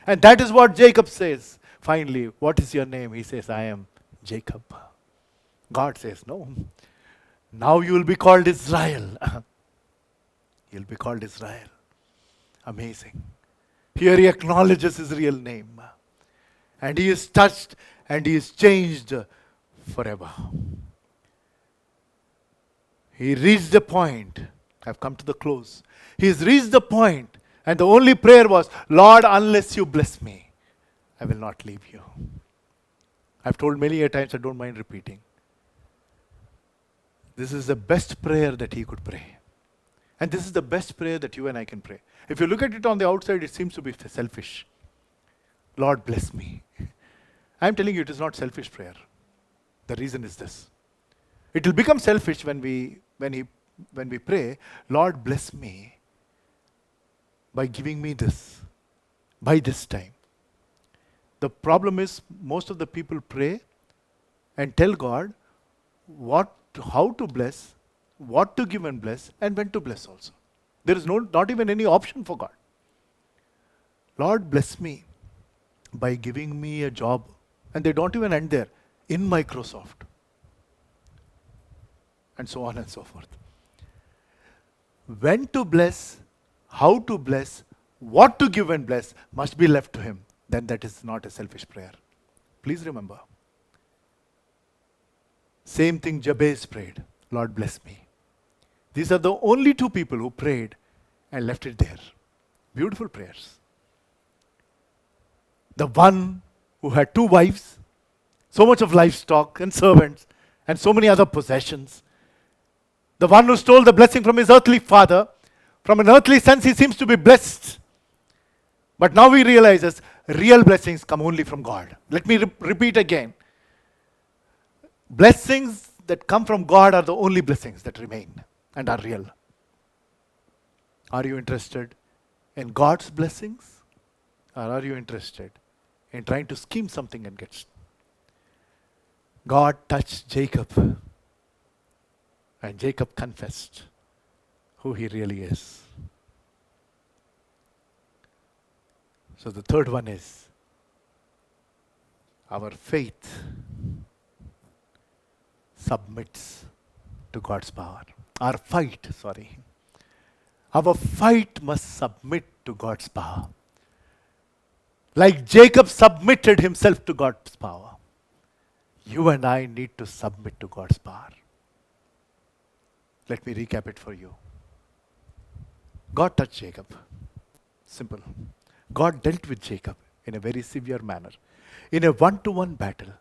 And that is what Jacob says. Finally, what is your name? He says, I am Jacob. God says, no. Now you will be called Israel. You'll be called Israel. Amazing. Here he acknowledges his real name. And he is touched and he is changed forever. He reached the point. I've come to the close. He's reached the point, and the only prayer was, Lord, unless you bless me, I will not leave you. I've told many a times, I don't mind repeating. This is the best prayer that he could pray. And this is the best prayer that you and I can pray. If you look at it on the outside, it seems to be selfish. Lord, bless me. I'm telling you, it is not selfish prayer. The reason is this. It will become selfish when we pray, Lord, bless me by giving me this, by this time. The problem is, most of the people pray and tell God how to bless, what to give and bless, and when to bless also. There is not even any option for God. Lord, bless me by giving me a job. And they don't even end there. In Microsoft. And so on and so forth. When to bless, how to bless, what to give and bless must be left to him. Then that is not a selfish prayer. Please remember. Same thing Jabez prayed. Lord, bless me. These are the only two people who prayed and left it there. Beautiful prayers. The one who had two wives, so much of livestock and servants, and so many other possessions. The one who stole the blessing from his earthly father. From an earthly sense, he seems to be blessed. But now he realizes real blessings come only from God. Let me repeat again. Blessings that come from God are the only blessings that remain and are real. Are you interested in God's blessings? Or are you interested in trying to scheme something and get? God touched Jacob, and Jacob confessed who he really is. So the third one is our faith submits to God's power. Our fight must submit to God's power. Like Jacob submitted himself to God's power, you and I need to submit to God's power. Let me recap it for you. God touched Jacob. Simple. God dealt with Jacob in a very severe manner. In a one-to-one battle.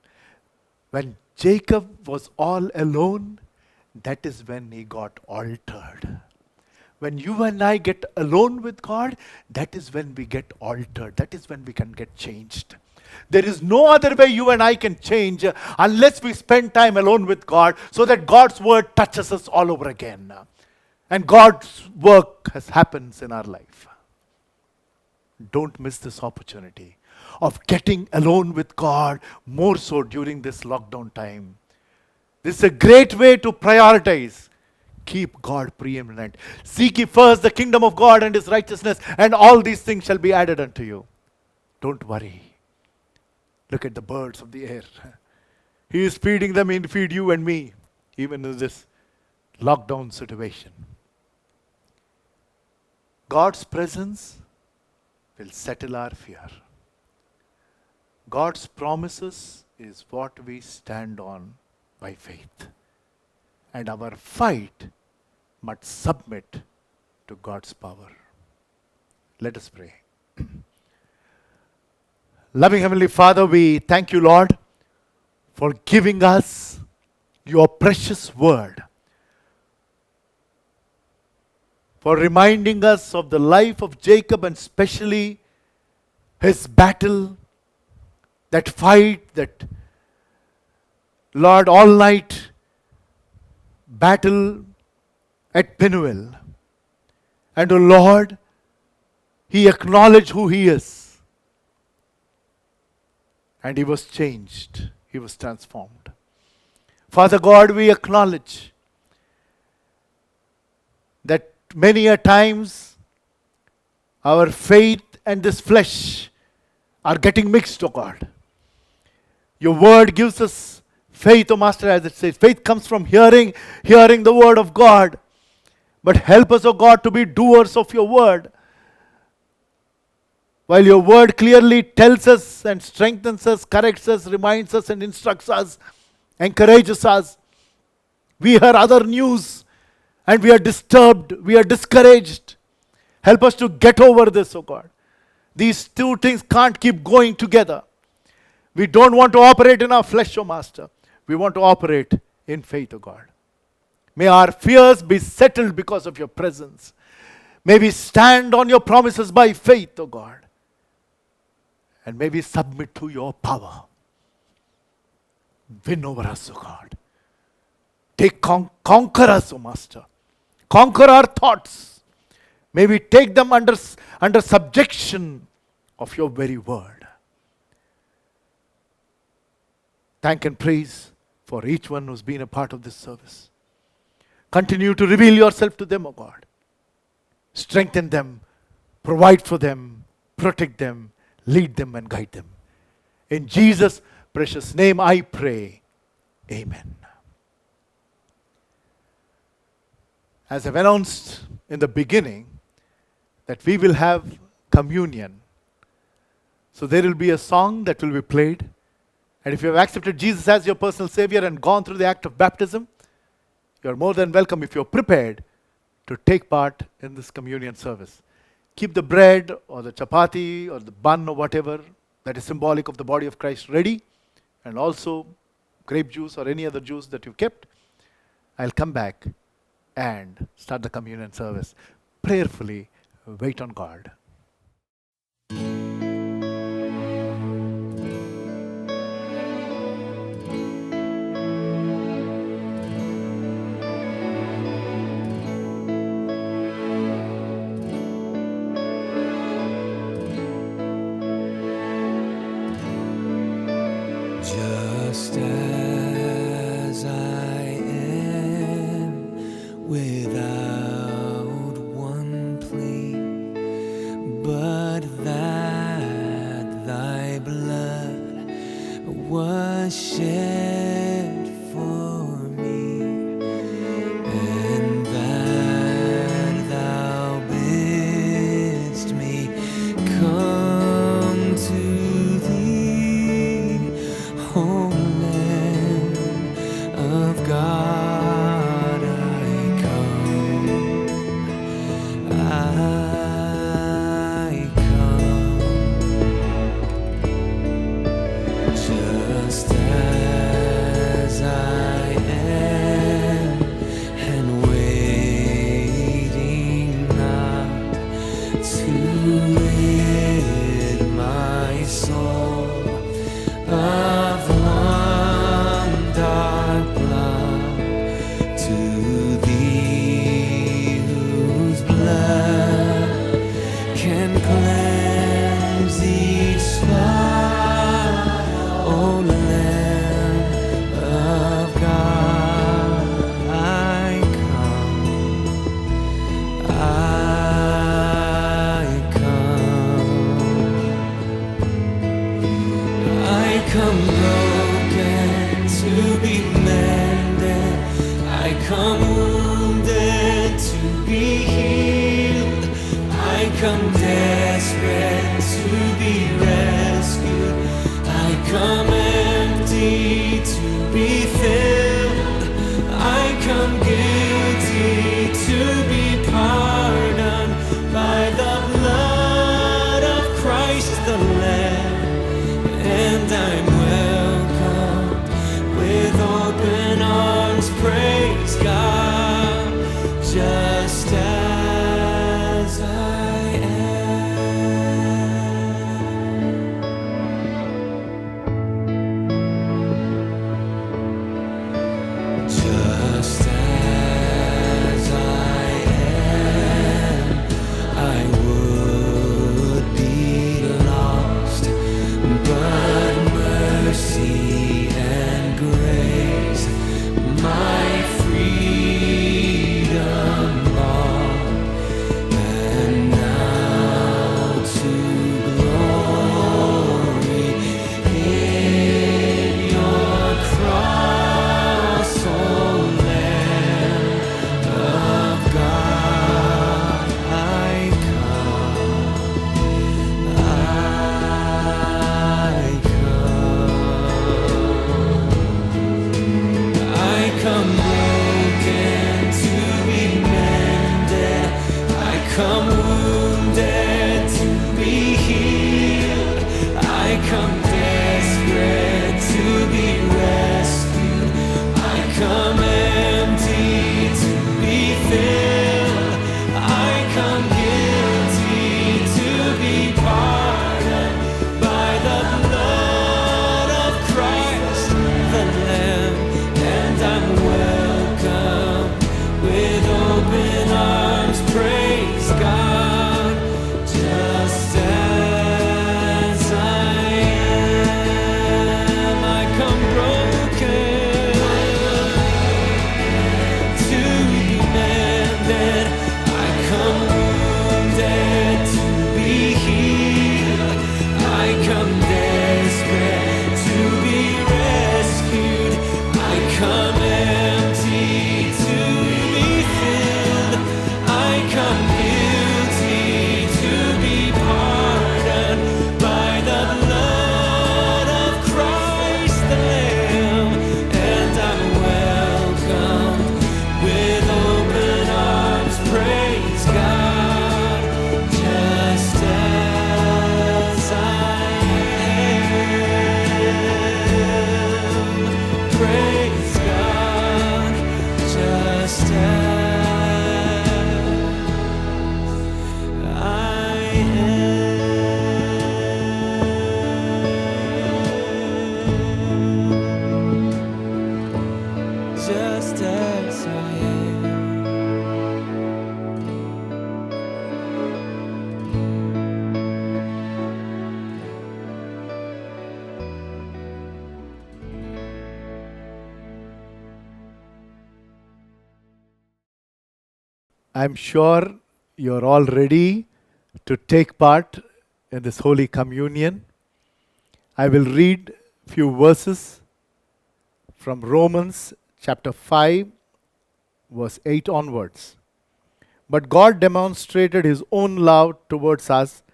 When Jacob was all alone, that is when he got altered. When you and I get alone with God, that is when we get altered. That is when we can get changed. There is no other way you and I can change unless we spend time alone with God so that God's word touches us all over again. And God's work happens in our life. Don't miss this opportunity of getting alone with God more so during this lockdown time. This is a great way to prioritize. Keep God preeminent. Seek ye first the kingdom of God and his righteousness, and all these things shall be added unto you. Don't worry. Look at the birds of the air. He is feeding them and feed you and me, even in this lockdown situation. God's presence will settle our fear. God's promises is what we stand on by faith. And our fight must submit to God's power. Let us pray. Loving Heavenly Father, we thank you, Lord, for giving us your precious word. For reminding us of the life of Jacob and especially his battle, that fight, that, Lord, all night battle at Penuel. And, oh Lord, he acknowledged who he is. And he was changed. He was transformed. Father God, we acknowledge that many a times our faith and this flesh are getting mixed, oh God. Your word gives us faith, oh Master, as it says. Faith comes from hearing the word of God. But help us, oh God, to be doers of your word. While your word clearly tells us and strengthens us, corrects us, reminds us and instructs us, encourages us, we hear other news and we are disturbed, we are discouraged. Help us to get over this, oh God. These two things can't keep going together. We don't want to operate in our flesh, oh Master. We want to operate in faith, oh God. May our fears be settled because of your presence. May we stand on your promises by faith, oh God. And may we submit to your power. Win over us, oh God. Conquer us, oh Master. Conquer our thoughts. May we take them under subjection of your very word. Thank and praise for each one who's been a part of this service. Continue to reveal yourself to them, O God. Strengthen them, provide for them, protect them, lead them and guide them. In Jesus' precious name I pray. Amen. As I've announced in the beginning that we will have communion. So there will be a song that will be played. And if you have accepted Jesus as your personal Savior and gone through the act of baptism, you are more than welcome if you are prepared to take part in this communion service. Keep the bread or the chapati or the bun or whatever that is symbolic of the body of Christ ready, and also grape juice or any other juice that you've kept. I'll come back and start the communion service. Prayerfully wait on God. Just as I am, without one plea, but that thy blood was shed for me, and that thou bidst me come to thee, O Lamb of God, I come, just as I am, and waiting not to rid my soul of one dark blot, to thee whose blood can cleanse each spot, O Lamb of God, I come, I come broken to be mended, I come wounded to be healed, I come desperate to be rescued, I come empty to be filled, I come guilty to be pardoned by the blood of Christ the Lamb. And I'm welcomed with open arms, praise God, just as I am. Just as I am, I would be lost, but mercy and grace my freedom I'm sure you're all ready to take part in this Holy Communion. I will read few verses from Romans chapter 5, verse 8 onwards. But God demonstrated his own love towards us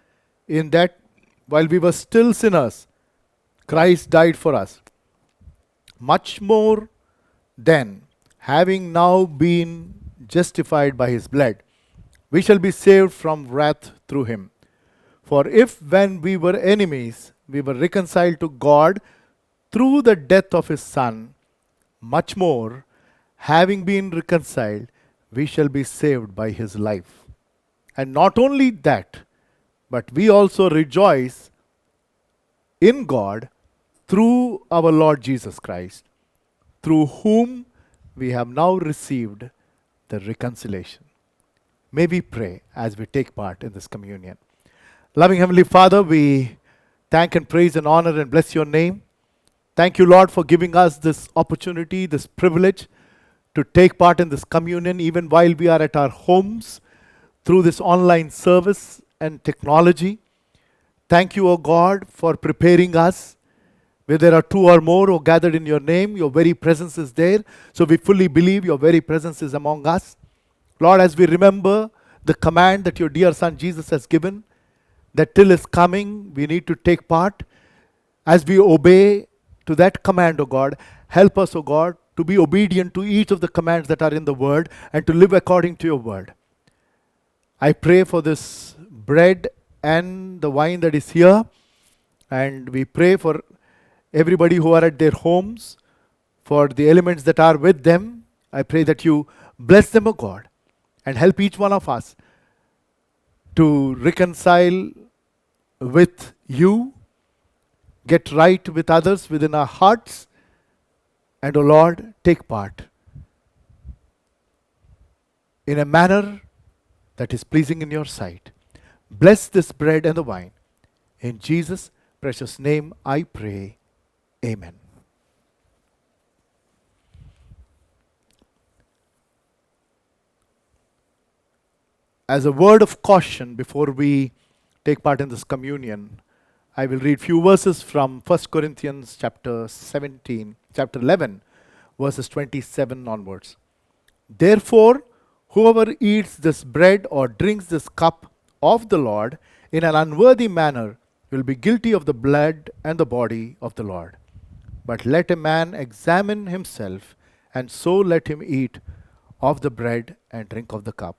in that while we were still sinners, Christ died for us. Much more then, having now been justified by his blood, we shall be saved from wrath through him. For if when we were enemies, we were reconciled to God through the death of his Son, much more, having been reconciled, we shall be saved by his life. And not only that, but we also rejoice in God through our Lord Jesus Christ, through whom we have now received the reconciliation. May we pray as we take part in this communion. Loving Heavenly Father, we thank and praise and honor and bless your name. Thank you, Lord, for giving us this opportunity, this privilege to take part in this communion even while we are at our homes through this online service and technology. Thank you, O God, for preparing us. Where there are two or more who are gathered in your name, your very presence is there. So we fully believe your very presence is among us. Lord, as we remember the command that your dear Son Jesus has given, that till is coming, we need to take part. As we obey to that command, O God, help us, O God, to be obedient to each of the commands that are in the word and to live according to your word. I pray for this bread and the wine that is here, and we pray for everybody who are at their homes, for the elements that are with them. I pray that you bless them, O God, and help each one of us to reconcile with you, get right with others within our hearts, and, O Lord, take part in a manner that is pleasing in your sight. Bless this bread and the wine. In Jesus' precious name I pray. Amen. As a word of caution before we take part in this communion, I will read few verses from 1 Corinthians chapter 11, verses 27 onwards. Therefore, whoever eats this bread or drinks this cup of the Lord in an unworthy manner will be guilty of the blood and the body of the Lord. But let a man examine himself, and so let him eat of the bread and drink of the cup.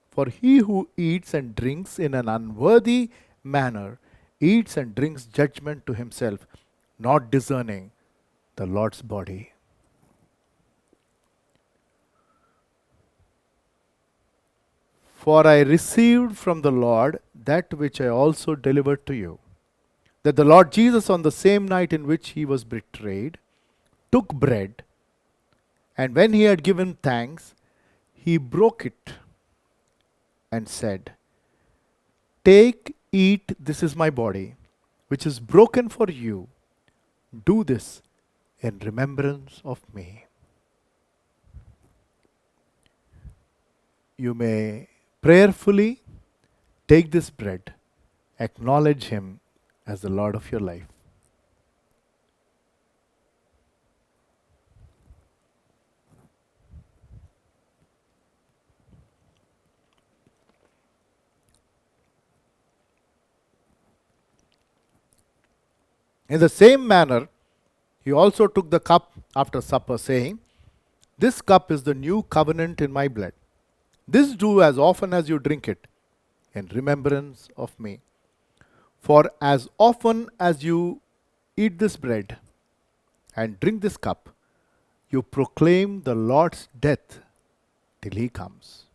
For he who eats and drinks in an unworthy manner eats and drinks judgment to himself, not discerning the Lord's body. For I received from the Lord that which I also delivered to you, that the Lord Jesus, on the same night in which he was betrayed, took bread, and when he had given thanks, he broke it and said, "Take, eat, this is my body, which is broken for you. Do this in remembrance of me." You may prayerfully take this bread, acknowledge him as the Lord of your life. In the same manner, he also took the cup after supper, saying, "This cup is the new covenant in my blood. This do as often as you drink it in remembrance of me. For as often as you eat this bread and drink this cup, you proclaim the Lord's death till he comes."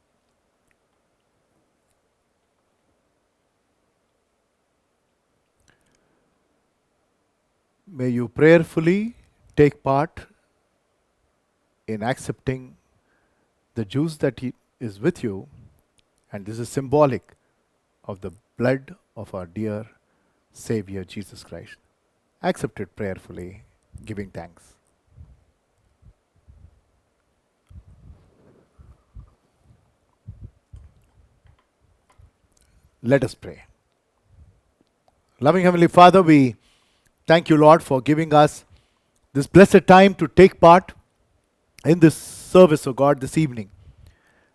May you prayerfully take part in accepting the juice that is with you, and this is symbolic of the blood of our dear Savior Jesus Christ. Accept it prayerfully, giving thanks. Let us pray. Loving Heavenly Father, we thank you, Lord, for giving us this blessed time to take part in this service, O God, this evening.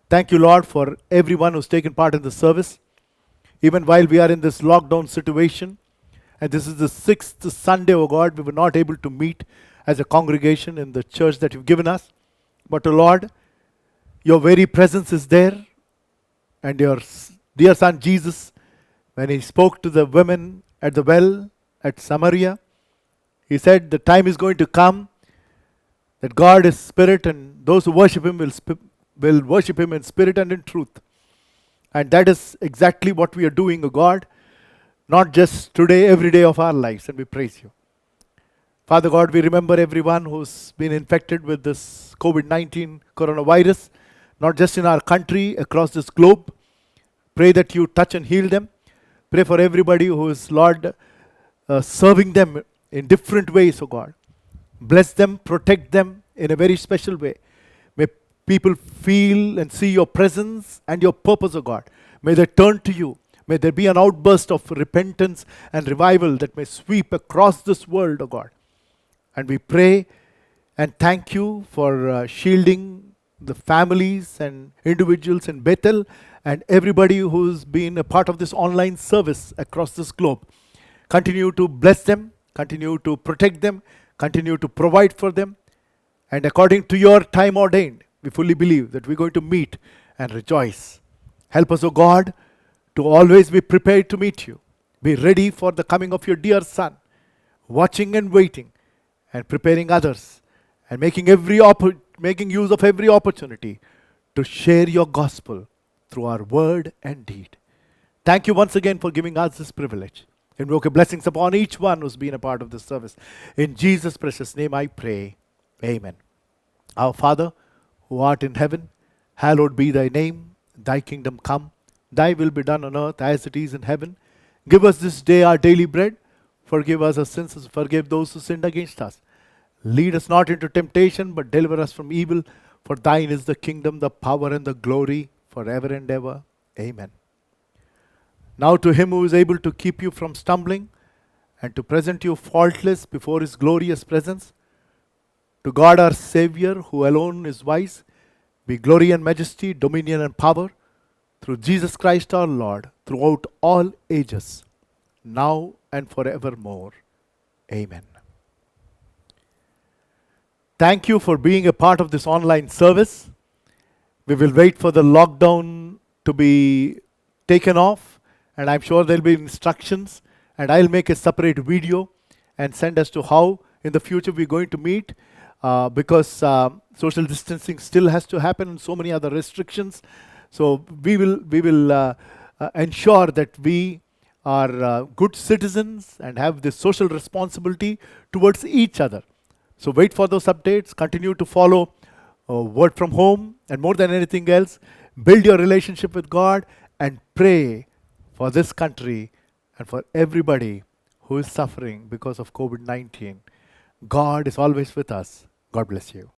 Thank you, Lord, for everyone who's taken part in the service. Even while we are in this lockdown situation, and this is the 6th Sunday, O God, we were not able to meet as a congregation in the church that you've given us. But, O Lord, your very presence is there, and your dear Son Jesus, when he spoke to the women at the well at Samaria, he said, the time is going to come that God is spirit, and those who worship him will worship him in spirit and in truth. And that is exactly what we are doing, O God, not just today, every day of our lives, and we praise you. Father God, we remember everyone who's been infected with this COVID-19 coronavirus, not just in our country, across this globe. Pray that you touch and heal them. Pray for everybody who is, Lord, serving them in different ways, O God. Bless them, protect them in a very special way. May people feel and see your presence and your purpose, O God. May they turn to you. May there be an outburst of repentance and revival that may sweep across this world, O God. And we pray and thank you for shielding the families and individuals in Bethel and everybody who's been a part of this online service across this globe. Continue to bless them, continue to protect them, continue to provide for them. And according to your time ordained, we fully believe that we're going to meet and rejoice. Help us, O God, to always be prepared to meet you. Be ready for the coming of your dear Son, watching and waiting and preparing others and making use of every opportunity to share your gospel through our word and deed. Thank you once again for giving us this privilege. Invoke your blessings upon each one who's been a part of this service. In Jesus' precious name I pray. Amen. Our Father, who art in heaven, hallowed be thy name. Thy kingdom come. Thy will be done on earth as it is in heaven. Give us this day our daily bread. Forgive us our sins as we forgive those who sinned against us. Lead us not into temptation, but deliver us from evil. For thine is the kingdom, the power, and the glory, forever and ever. Amen. Now to him who is able to keep you from stumbling and to present you faultless before his glorious presence, to God our Savior, who alone is wise, be glory and majesty, dominion and power, through Jesus Christ our Lord, throughout all ages, now and forevermore. Amen. Thank you for being a part of this online service. We will wait for the lockdown to be taken off, and I'm sure there'll be instructions, and I'll make a separate video and send as to how in the future we're going to meet, because social distancing still has to happen and so many other restrictions. So we will ensure that we are good citizens and have this social responsibility towards each other. So wait for those updates, continue to follow Word from Home, and more than anything else, build your relationship with God and pray for this country and for everybody who is suffering because of COVID-19. God is always with us. God bless you.